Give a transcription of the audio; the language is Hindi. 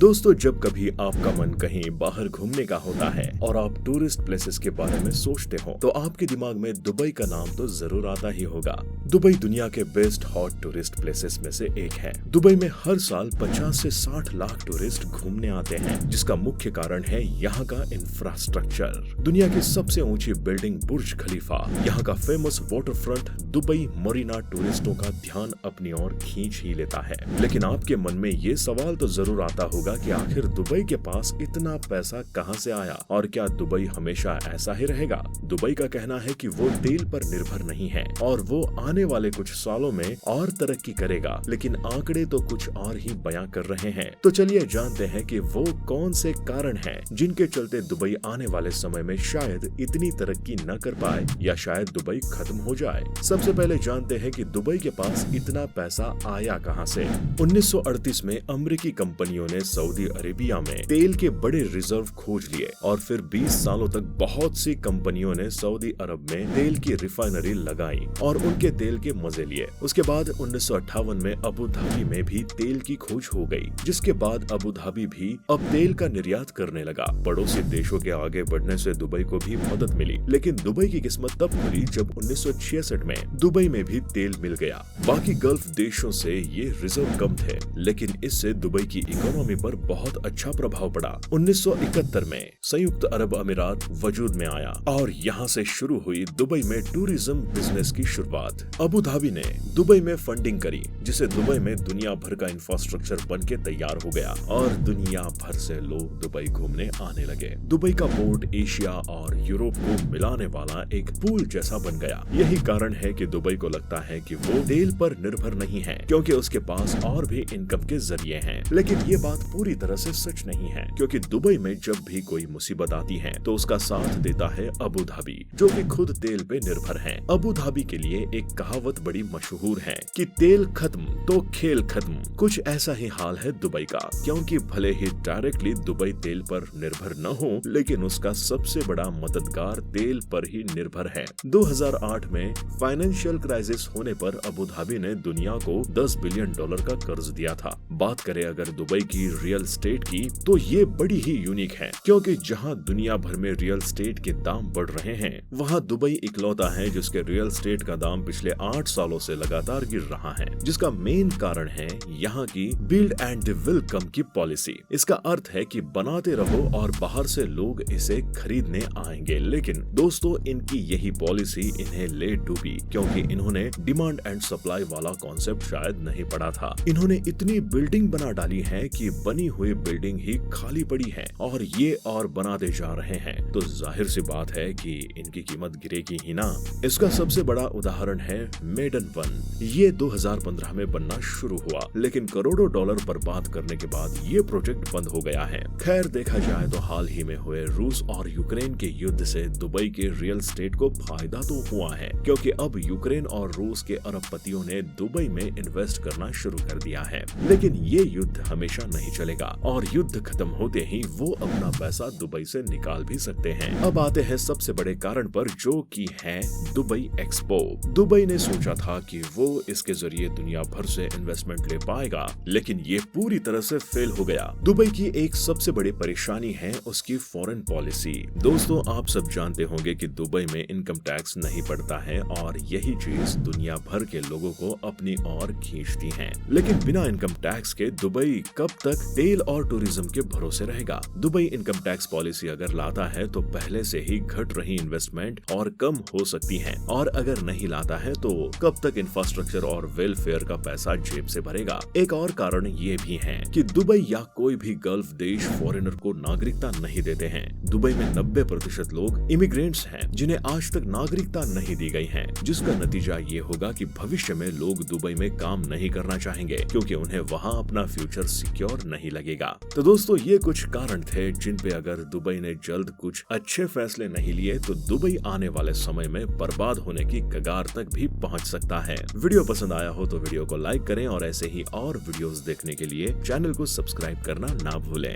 दोस्तों, जब कभी आपका मन कहीं बाहर घूमने का होता है और आप टूरिस्ट प्लेसेस के बारे में सोचते हो तो आपके दिमाग में दुबई का नाम तो जरूर आता ही होगा। दुबई दुनिया के बेस्ट हॉट टूरिस्ट प्लेसेस में से एक है। दुबई में हर साल 50 से 60 लाख टूरिस्ट घूमने आते हैं, जिसका मुख्य कारण है यहाँ का इंफ्रास्ट्रक्चर। दुनिया की सबसे ऊंची बिल्डिंग बुर्ज खलीफा, यहाँ का famous water front Dubai Marina टूरिस्टों का ध्यान अपनी ओर खींच ही लेता है। लेकिन आपके मन में ये सवाल तो जरूर आता होगा कि आखिर दुबई के पास इतना पैसा कहां से आया और क्या दुबई हमेशा ऐसा ही रहेगा। दुबई का कहना है कि वो तेल पर निर्भर नहीं है और वो आने वाले कुछ सालों में और तरक्की करेगा, लेकिन आंकड़े तो कुछ और ही बयां कर रहे हैं। तो चलिए जानते हैं कि वो कौन से कारण हैं जिनके चलते दुबई आने वाले समय में शायद इतनी तरक्की न कर पाए या शायद दुबई खत्म हो जाए। सबसे पहले जानते हैं कि दुबई के पास इतना पैसा आया कहां से। 1938 में अमेरिकी कंपनियों ने सऊदी अरेबिया में तेल के बड़े रिजर्व खोज लिए और फिर 20 सालों तक बहुत सी कंपनियों ने सऊदी अरब में तेल की रिफाइनरी लगाई और उनके तेल के मजे लिए। उसके बाद 1958 में अबू धाबी में भी तेल की खोज हो गई, जिसके बाद अबू धाबी भी अब तेल का निर्यात करने लगा। पड़ोसी देशों के आगे बढ़ने से दुबई को भी मदद मिली, लेकिन दुबई की किस्मत तब खुली जब 1966 में दुबई में भी तेल मिल गया। बाकी गल्फ देशों से ये रिजर्व कम थे, लेकिन इससे दुबई की इकोनॉमी पर बहुत अच्छा प्रभाव पड़ा। 1971 में संयुक्त अरब अमीरात वजूद में आया और यहाँ से शुरू हुई दुबई में टूरिज्म बिजनेस की शुरुआत। अबू धाबी ने दुबई में फंडिंग करी, जिसे दुबई में दुनिया भर का इंफ्रास्ट्रक्चर बनके तैयार हो गया और दुनिया भर से लोग दुबई घूमने आने लगे। दुबई का पोर्ट एशिया और यूरोप को मिलाने वाला एक पुल जैसा बन गया। यही कारण है कि दुबई को लगता है कि वो तेल पर निर्भर नहीं है, क्योंकि उसके पास और भी इनकम के जरिए हैं। लेकिन ये बात पूरी तरह से सच नहीं है, क्योंकि दुबई में जब भी कोई मुसीबत आती है तो उसका साथ देता है अबू धाबी, जो कि खुद तेल पे निर्भर है। अबू धाबी के लिए एक कहावत बड़ी मशहूर है कि तेल खत्म तो खेल खत्म। कुछ ऐसा ही हाल है दुबई का, क्योंकि भले ही डायरेक्टली दुबई तेल पर निर्भर न हो, लेकिन उसका सबसे बड़ा मददगार तेल पर ही निर्भर है। 2008 में फाइनेंशियल क्राइसिस होने पर अबू धाबी ने दुनिया को $10 बिलियन का कर्ज दिया था। बात करें अगर दुबई की रियल एस्टेट की, तो ये बड़ी ही यूनिक है, क्योंकि जहां दुनिया भर में रियल एस्टेट के दाम बढ़ रहे हैं, वहां दुबई इकलौता है जिसके रियल एस्टेट का दाम पिछले 8 सालों से लगातार गिर रहा है, जिसका मेन कारण है यहाँ की बिल्ड एंड वेलकम की पॉलिसी। इसका अर्थ है कि बनाते रहो और बाहर से लोग इसे खरीदने आएंगे। लेकिन दोस्तों, इनकी यही पॉलिसी इन्हें ले डूबी, क्योंकि इन्होंने डिमांड एंड सप्लाई वाला कॉन्सेप्ट शायद नहीं पढ़ा था। इन्होंने इतनी बिल्डिंग बना डाली है कि बनी हुई बिल्डिंग ही खाली पड़ी है और ये और बनाते जा रहे हैं, तो जाहिर सी बात है कि इनकी कीमत गिरेगी ही ना। इसका सबसे बड़ा उदाहरण है मेडन 1। ये 2015 में बनना शुरू हुआ, लेकिन करोड़ों डॉलर बर्बाद करने के बाद ये प्रोजेक्ट बंद हो गया है। खैर, देखा जाए तो हाल ही में हुए रूस और यूक्रेन के युद्ध से दुबई के रियल एस्टेट को फायदा तो हुआ है, क्योंकि अब यूक्रेन और रूस के अरबपतियों ने दुबई में इन्वेस्ट करना शुरू कर दिया है। लेकिन ये युद्ध हमेशा नहीं चलेगा और युद्ध खत्म होते ही वो अपना पैसा दुबई से निकाल भी सकते हैं। अब आते हैं सबसे बड़े कारण पर, जो कि है दुबई एक्सपो। दुबई ने सोचा था कि वो इसके जरिए दुनिया भर से इन्वेस्टमेंट ले पाएगा, लेकिन ये पूरी तरह से फेल हो गया। दुबई की एक सबसे बड़ी परेशानी है उसकी फॉरेन पॉलिसी। दोस्तों, आप सब जानते होंगे कि दुबई में इनकम टैक्स नहीं पड़ता है और यही चीज दुनिया भर के लोगों को अपनी ओर खींचती है। लेकिन बिना इनकम टैक्स के दुबई कब तक तेल और टूरिज्म के भरोसे रहेगा। दुबई इनकम टैक्स पॉलिसी अगर लाता है तो पहले से ही घट रही इन्वेस्टमेंट और कम हो सकती है, और अगर नहीं लाता है तो कब तक इंफ्रास्ट्रक्चर और वेलफेयर का पैसा जेब से भरेगा। एक और कारण ये भी है कि दुबई या कोई भी गल्फ देश फॉरेनर को नागरिकता नहीं देते हैं। दुबई में 90% लोग इमिग्रेंट्स हैं जिन्हें आज तक नागरिकता नहीं दी गई है, जिसका नतीजा ये होगा कि भविष्य में लोग दुबई में काम नहीं करना चाहेंगे, क्योंकि उन्हें वहाँ अपना फ्यूचर सिक्योर नहीं लगेगा। तो दोस्तों, ये कुछ कारण थे जिन पे अगर दुबई ने जल्द कुछ अच्छे फैसले नहीं लिए तो दुबई आने वाले समय में बर्बाद होने की कगार तक भी पहुंच सकता है। वीडियो पसंद आया हो तो वीडियो को लाइक करें और ऐसे ही और वीडियोस देखने के लिए चैनल को सब्सक्राइब करना ना भूलें।